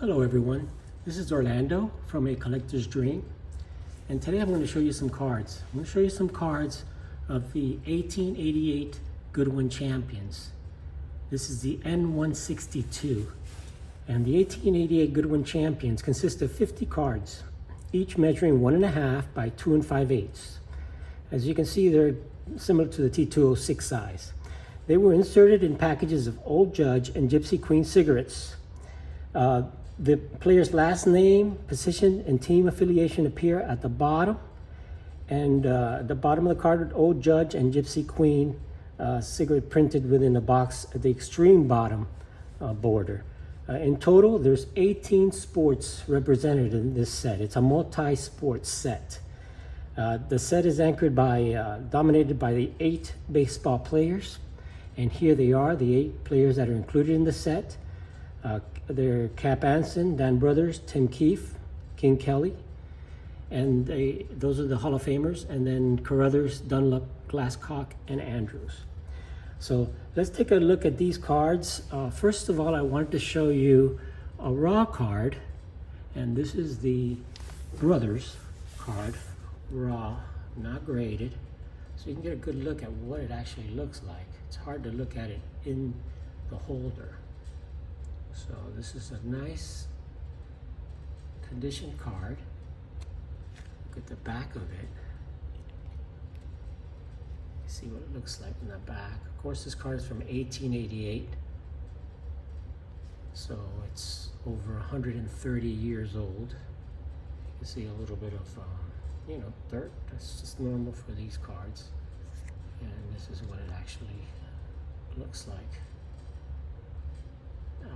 Hello everyone, this is Orlando from A Collector's Dream, and today I'm going to show you some cards. I'm going to show you some cards of the 1888 Goodwin champions. This is the N162, and the 1888 Goodwin champions consist of 50 cards, each measuring 1.5 by 2 5/8. As you can see, they're similar to the T206 size. They were inserted in packages of Old Judge and Gypsy Queen cigarettes. The player's last name, position, and team affiliation appear at the bottom. And the bottom of the card, Old Judge and Gypsy Queen cigarette printed within a box at the extreme bottom border. In total, there's 18 sports represented in this set. It's a multi-sport set. The set is anchored by, dominated by the 8 baseball players. And here they are, the 8 players that are included in the set. They're Cap Anson, Brouthers, Tim Keefe, King Kelly, and those are the Hall of Famers, and then Carruthers, Dunlap, Glasscock, and Andrews. So let's take a look at these cards. First of all, I wanted to show you a raw card, and this is the Brouthers card, raw, not graded, so you can get a good look at what it actually looks like. It's hard to look at it in the holder. So this is a nice condition card. Look at the back of it. See what it looks like in the back. Of course, this card is from 1888. So it's over 130 years old. You can see a little bit of, dirt. That's just normal for these cards. And this is what it actually looks like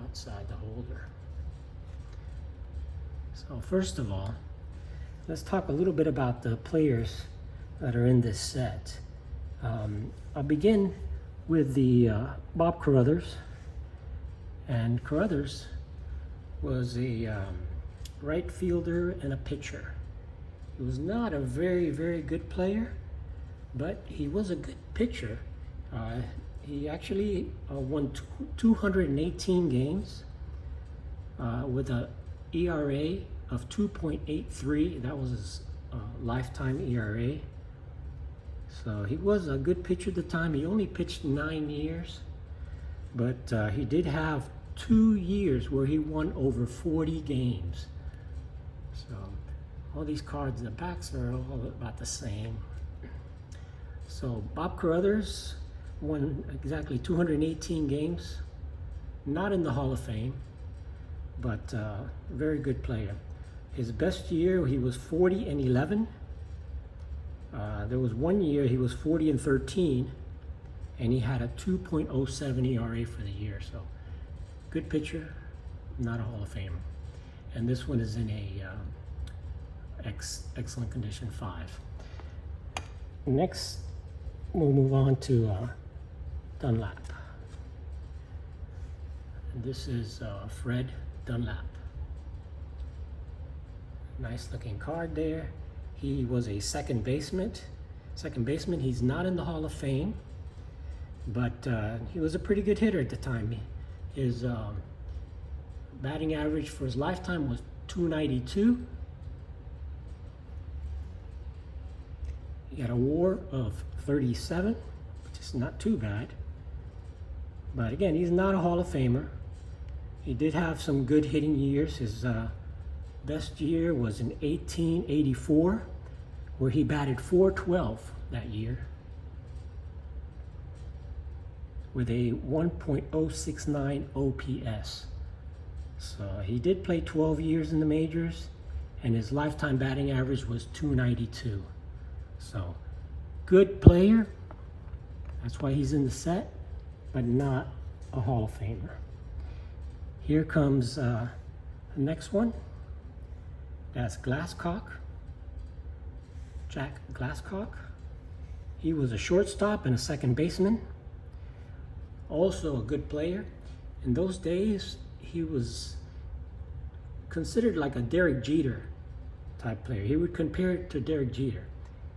outside the holder. So first of all, let's talk a little bit about the players that are in this set. I'll begin with the Bob Carruthers. And Carruthers was a right fielder and a pitcher. He was not a very, very good player, but he was a good pitcher. He actually won 218 games with an ERA of 2.83. That was his lifetime ERA. So he was a good pitcher at the time. He only pitched 9 years, but he did have 2 years where he won over 40 games. So all these cards, the backs are all about the same. So Bob Carruthers won exactly 218 games, not in the Hall of Fame, but a very good player. His best year, he was 40-11. There was 1 year he was 40-13, and he had a 2.07 ERA for the year. So good pitcher, not a Hall of Famer. And this one is in a excellent condition 5. Next, we'll move on to Dunlap. And this is Fred Dunlap. Nice looking card there. He was a second baseman. He's not in the Hall of Fame, but he was a pretty good hitter at the time. His batting average for his lifetime was .292. He had a WAR of 37, which is not too bad. But again, he's not a Hall of Famer. He did have some good hitting years. His best year was in 1884, where he batted .412 that year with a 1.069 OPS. So he did play 12 years in the majors, and his lifetime batting average was .292. So good player. That's why he's in the set, but not a Hall of Famer. Here comes the next one. That's Glasscock, Jack Glasscock. He was a shortstop and a second baseman. Also a good player. In those days, he was considered like a Derek Jeter type player. He would compare it to Derek Jeter.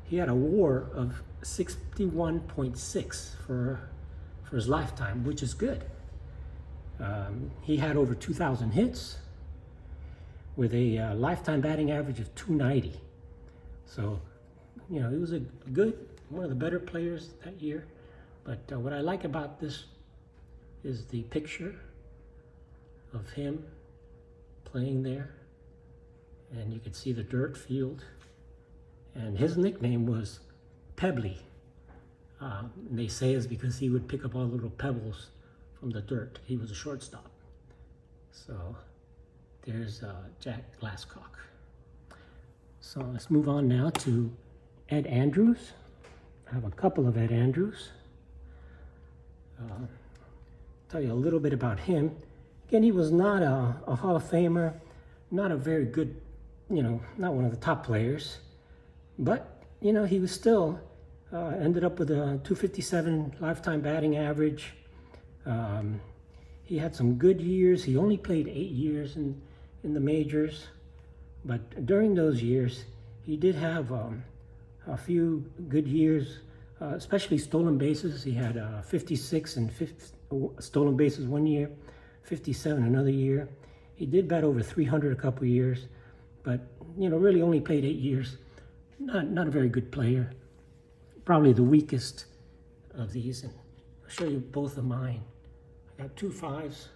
He had a WAR of 61.6 for his lifetime, which is good. He had over 2,000 hits, with a lifetime batting average of 290. So, you know, he was a good, one of the better players that year. But what I like about this is the picture of him playing there. And you can see the dirt field. And his nickname was Pebbly. They say it's because he would pick up all the little pebbles from the dirt. He was a shortstop. So there's Jack Glasscock. So let's move on now to Ed Andrews. I have a couple of Ed Andrews. Tell you a little bit about him. Again, he was not a Hall of Famer, not a very good, you know, not one of the top players, but, you know, he was still ended up with a 257 lifetime batting average. He had some good years. He only played 8 years in the majors, but during those years, he did have a few good years, especially stolen bases. He had 56 and 50 stolen bases one year, 57 another year. He did bat over 300 a couple years, but, you know, really only played 8 years. Not a very good player. Probably the weakest of these, and I'll show you both of mine. I got 2 5s.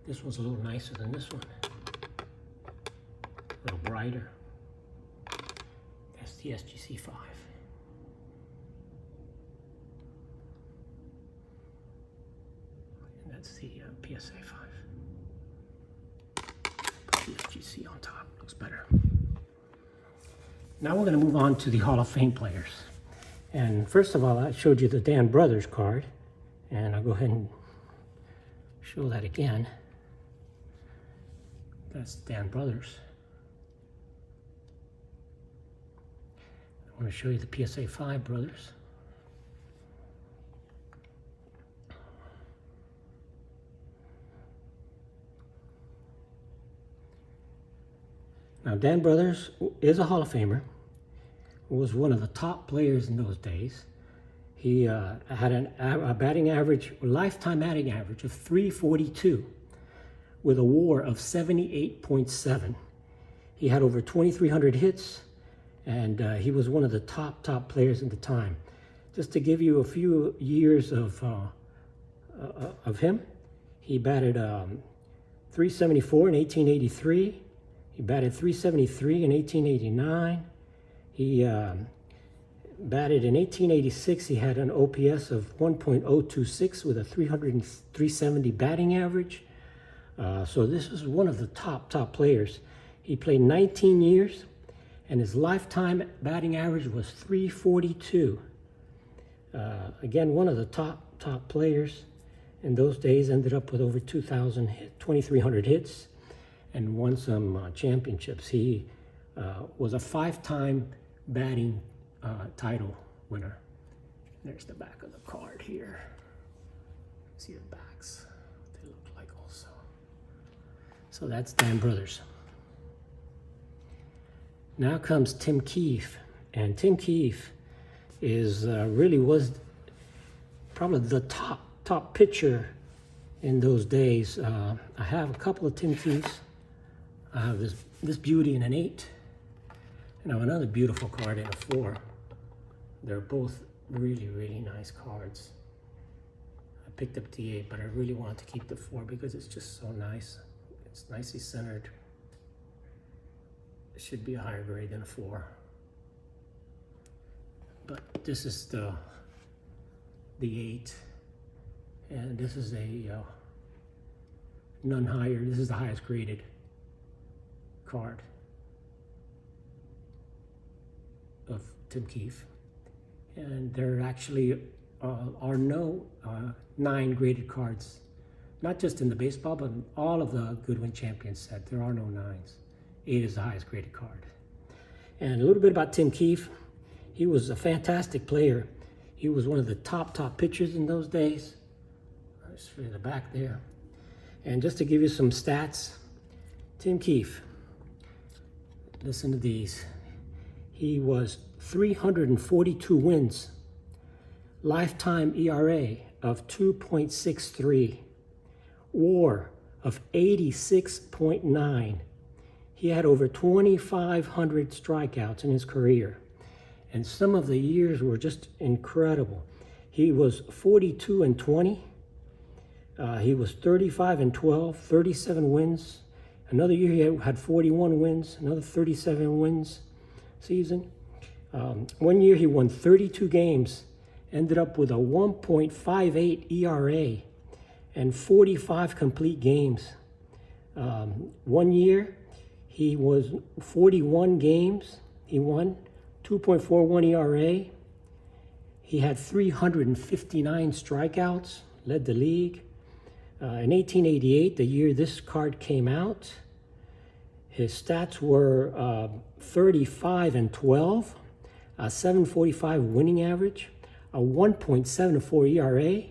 This one's a little nicer than this one. A little brighter. That's the SGC 5. And that's the PSA 5. Put the SGC on top, looks better. Now we're going to move on to the Hall of Fame players. And first of all, I showed you the Dan Brouthers card, and I'll go ahead and show that again. That's Dan Brouthers. I want to show you the PSA 5 Brothers. Now, Dan Brouthers is a Hall of Famer. Was one of the top players in those days. He had a batting average, lifetime batting average of 342 with a WAR of 78.7. He had over 2,300 hits, and he was one of the top players at the time. Just to give you a few years of him, he batted 374 in 1883. He batted 373 in 1889. He batted in 1886. He had an OPS of 1.026 with a 370 batting average. So this is one of the top players. He played 19 years, and his lifetime batting average was 342. Again, one of the top players in those days. Ended up with over 2,300 hits, and won some championships. He was a 5-time batting title winner. There's the back of the card here. See the backs, what they look like also. So that's Dan Brouthers. Now comes Tim Keefe, and Tim Keefe is really was probably the top pitcher in those days. I have a couple of Tim Keefes. I have this beauty in an 8. And I have another beautiful card in a 4. They're both really nice cards. I picked up the 8, but I really wanted to keep the 4 because it's just so nice. It's nicely centered. It should be a higher grade than a 4. But this is the 8. And this is a none higher. This is the highest graded card of Tim Keefe, and there actually are no 9 graded cards, not just in the baseball, but in all of the Goodwin champions set. There are no 9s. 8 is the highest graded card. And a little bit about Tim Keefe. He was a fantastic player. He was one of the top pitchers in those days. I'll just show you the back there. And just to give you some stats, Tim Keefe, listen to these. He was 342 wins, lifetime ERA of 2.63, WAR of 86.9, He had over 2,500 strikeouts in his career. And some of the years were just incredible. He was 42-20. He was 35-12, 37 wins. Another year he had 41 wins, another 37 wins season. One year he won 32 games, ended up with a 1.58 ERA and 45 complete games. One year he was 41 games, he won 2.41 ERA. He had 359 strikeouts, led the league. In 1888, the year this card came out, his stats were 35-12, a 7.45 winning average, a 1.74 ERA,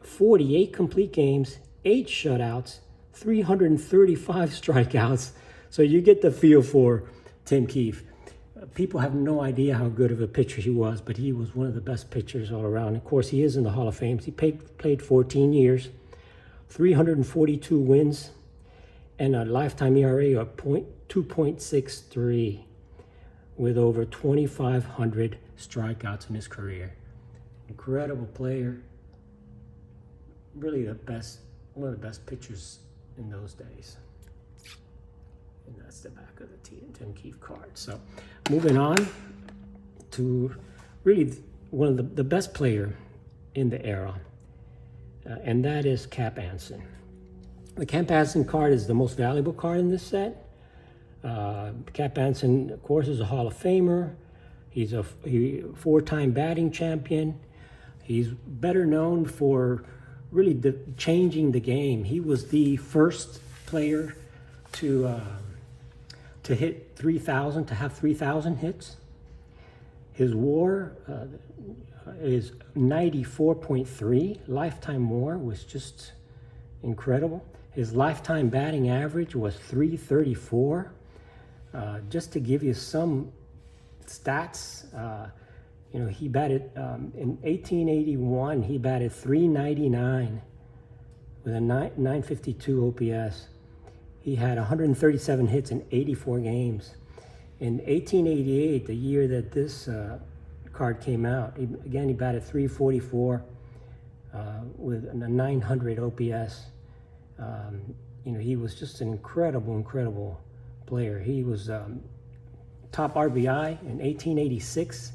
48 complete games, 8 shutouts, 335 strikeouts. So you get the feel for Tim Keefe. People have no idea how good of a pitcher he was, but he was one of the best pitchers all around. Of course, he is in the Hall of Fame. He played 14 years, 342 wins, and a lifetime ERA of 2.63 with over 2,500 strikeouts in his career. Incredible player. Really one of the best pitchers in those days. And that's the back of the Tim Keefe card. So moving on to really one of the best player in the era, and that is Cap Anson. The Cap Anson card is the most valuable card in this set. Cap Anson, of course, is a Hall of Famer. He's a four-time batting champion. He's better known for really changing the game. He was the first player to hit 3,000, to have 3,000 hits. His WAR is 94.3. Lifetime WAR was just incredible. His lifetime batting average was 334. Just to give you some stats, he batted, in 1881, he batted 399 with a 952 OPS. He had 137 hits in 84 games. In 1888, the year that this card came out, he batted 344 with a 900 OPS. He was just an incredible player. He was top RBI in 1886.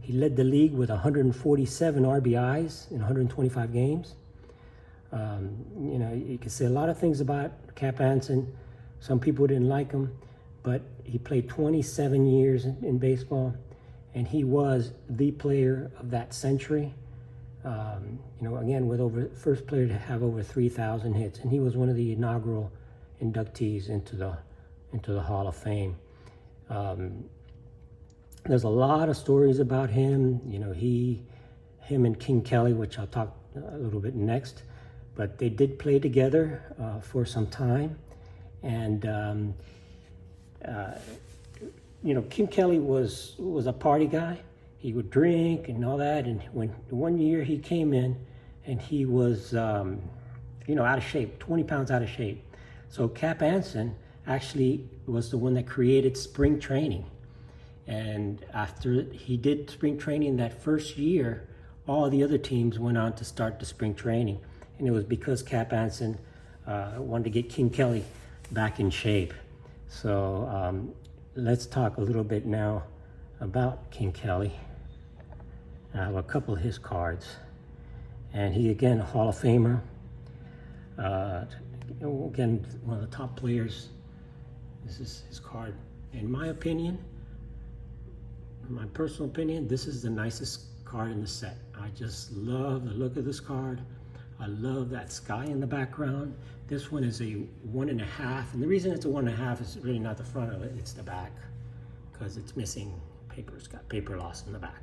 He led the league with 147 RBIs in 125 games. You can say a lot of things about Cap Anson. Some people didn't like him, but he played 27 years in baseball, and he was the player of that century. Again, first player to have over 3,000 hits, and he was one of the inaugural inductees into the Hall of Fame. There's a lot of stories about him. Him and King Kelly, which I'll talk a little bit next, but they did play together for some time, and King Kelly was a party guy. He would drink and all that, and when one year he came in and he was out of shape, 20 pounds out of shape. So Cap Anson actually was the one that created spring training. And after he did spring training that first year, all the other teams went on to start the spring training. And it was because Cap Anson wanted to get King Kelly back in shape. So let's talk a little bit now about King Kelly. I have a couple of his cards. And he, again, a Hall of Famer. Again, one of the top players. This is his card. In my opinion, my personal opinion, this is the nicest card in the set. I just love the look of this card. I love that sky in the background. This one is a 1.5, and the reason it's a 1.5 is really not the front of it, it's the back, because it's missing paper. It's got paper loss in the back.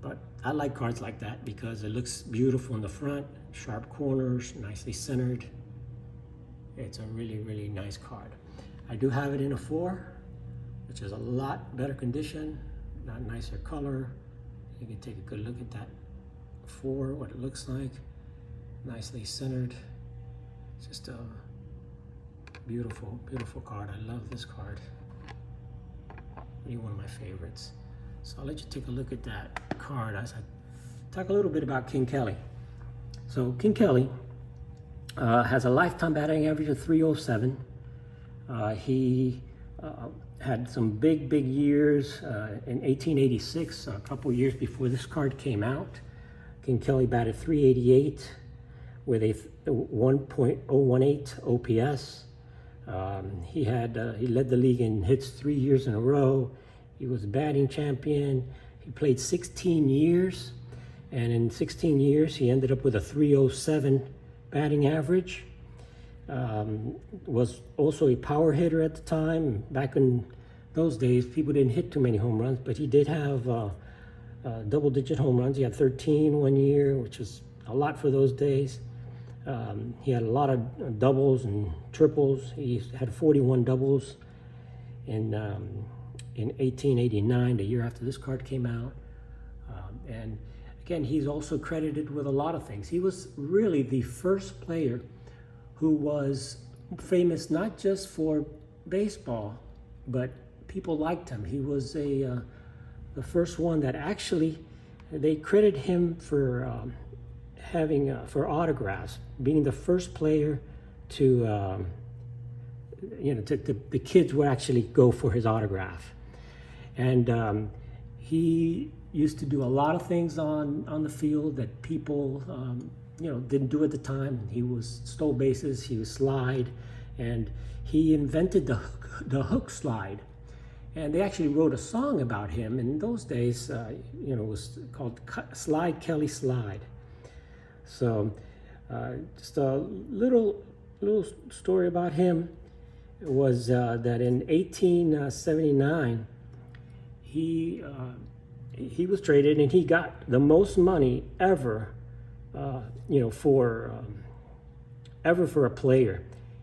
But I like cards like that because it looks beautiful in the front, sharp corners, nicely centered. It's a really nice card. I do have it in a 4, which is a lot better condition, not nicer color. You can take a good look at that 4, what it looks like. Nicely centered. It's just Beautiful, beautiful card. I love this card. Really one of my favorites. So I'll let you take a look at that card as I talk a little bit about King Kelly. So King Kelly has a lifetime batting average of 307. He had some big years in 1886, a couple years before this card came out. King Kelly batted 388 with a 1.018 OPS. He led the league in hits 3 years in a row. He was batting champion. He played 16 years, and in 16 years he ended up with a 307 batting average. Was also a power hitter at the time. Back in those days, people didn't hit too many home runs, but he did have double-digit home runs. He had 13 one year, which was a lot for those days. He had a lot of doubles and triples. He had 41 doubles in 1889, the year after this card came out. And again, he's also credited with a lot of things. He was really the first player who was famous not just for baseball, but people liked him. He was the first one that actually, they credit him for for autographs, being the first player to, the kids would actually go for his autograph. And he used to do a lot of things on the field that people, didn't do at the time. He stole bases, he was slide, and he invented the hook slide. And they actually wrote a song about him. In those days, it was called Slide Kelly Slide. So just a little story about him was that in 1879, he was traded and he got the most money ever, ever for a player.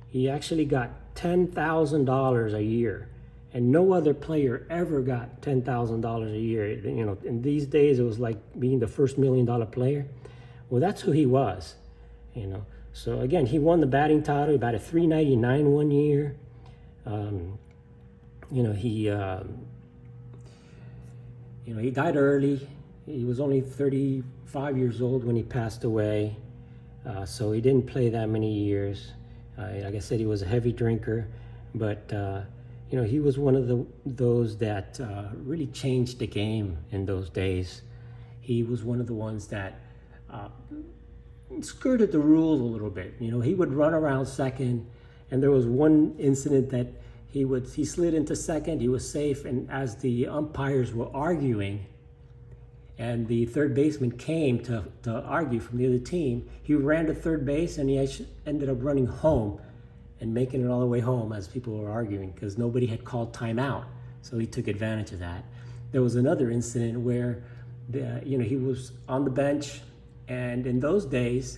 He actually got $10,000 a year, and no other player ever got $10,000 a year. In these days, it was like being the first $1 million player. Well, that's who he was, So again, he won the batting title. He batted .399 one year. He died early. He was only 35 years old when he passed away. So he didn't play that many years. Like I said, he was a heavy drinker, but he was one of those that really changed the game in those days. He was one of the ones that skirted the rules a little bit. He would run around second, and there was one incident that he slid into second, he was safe, and as the umpires were arguing and the third baseman came to argue from the other team, he ran to third base and he ended up running home and making it all the way home as people were arguing because nobody had called timeout. So he took advantage of that. There was another incident where he was on the bench, and in those days,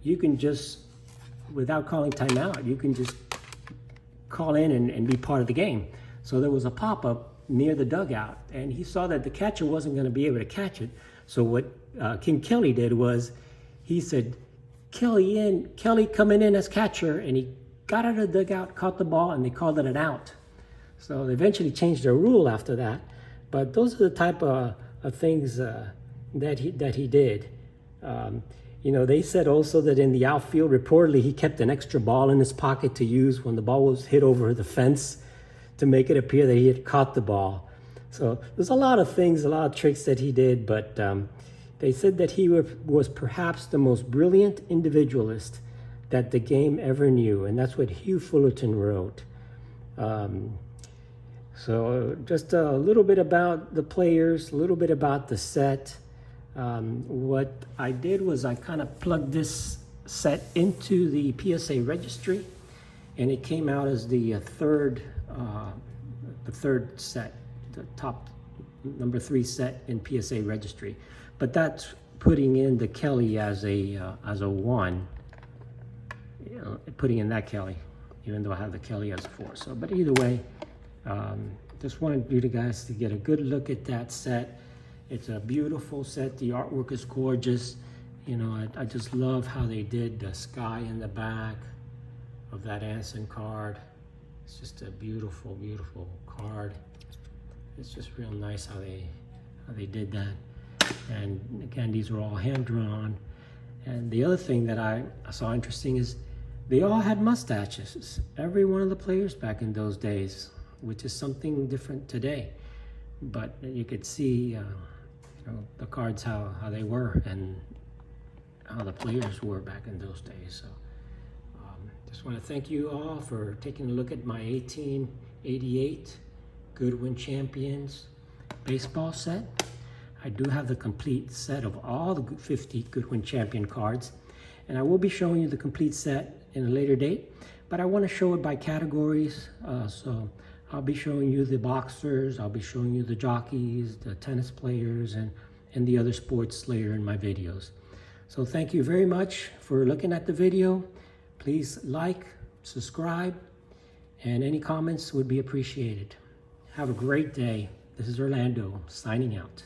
you can just, without calling timeout, you can just call in and be part of the game. So there was a pop-up near the dugout, and he saw that the catcher wasn't going to be able to catch it. So what King Kelly did was he said, Kelly coming in as catcher, and he got out of the dugout, caught the ball, and they called it an out. So they eventually changed their rule after that. But those are the type of things that he did. They said also that in the outfield, reportedly, he kept an extra ball in his pocket to use when the ball was hit over the fence to make it appear that he had caught the ball. So there's a lot of things, a lot of tricks that he did, but they said that he was perhaps the most brilliant individualist that the game ever knew, and that's what Hugh Fullerton wrote. So just a little bit about the players, a little bit about the set. What I did was I kind of plugged this set into the PSA registry, and it came out as the third set, the top number 3 set in PSA registry. But that's putting in the Kelly as a 1, putting in that Kelly, even though I have the Kelly as a 4. So, but either way, just wanted you guys to get a good look at that set. It's a beautiful set. The artwork is gorgeous. I just love how they did the sky in the back of that Anson card. It's just a beautiful, beautiful card. It's just real nice how they did that. And again, these were all hand drawn. And the other thing that I saw interesting is they all had mustaches. Every one of the players back in those days, which is something different today. But you could see the cards, how they were and how the players were back in those days. So just want to thank you all for taking a look at my 1888 Goodwin Champions baseball set. I do have the complete set of all the 50 Goodwin Champion cards, and I will be showing you the complete set in a later date, but I want to show it by categories. So I'll be showing you the boxers, I'll be showing you the jockeys, the tennis players, and the other sports later in my videos. So thank you very much for looking at the video. Please like, subscribe, and any comments would be appreciated. Have a great day. This is Orlando signing out.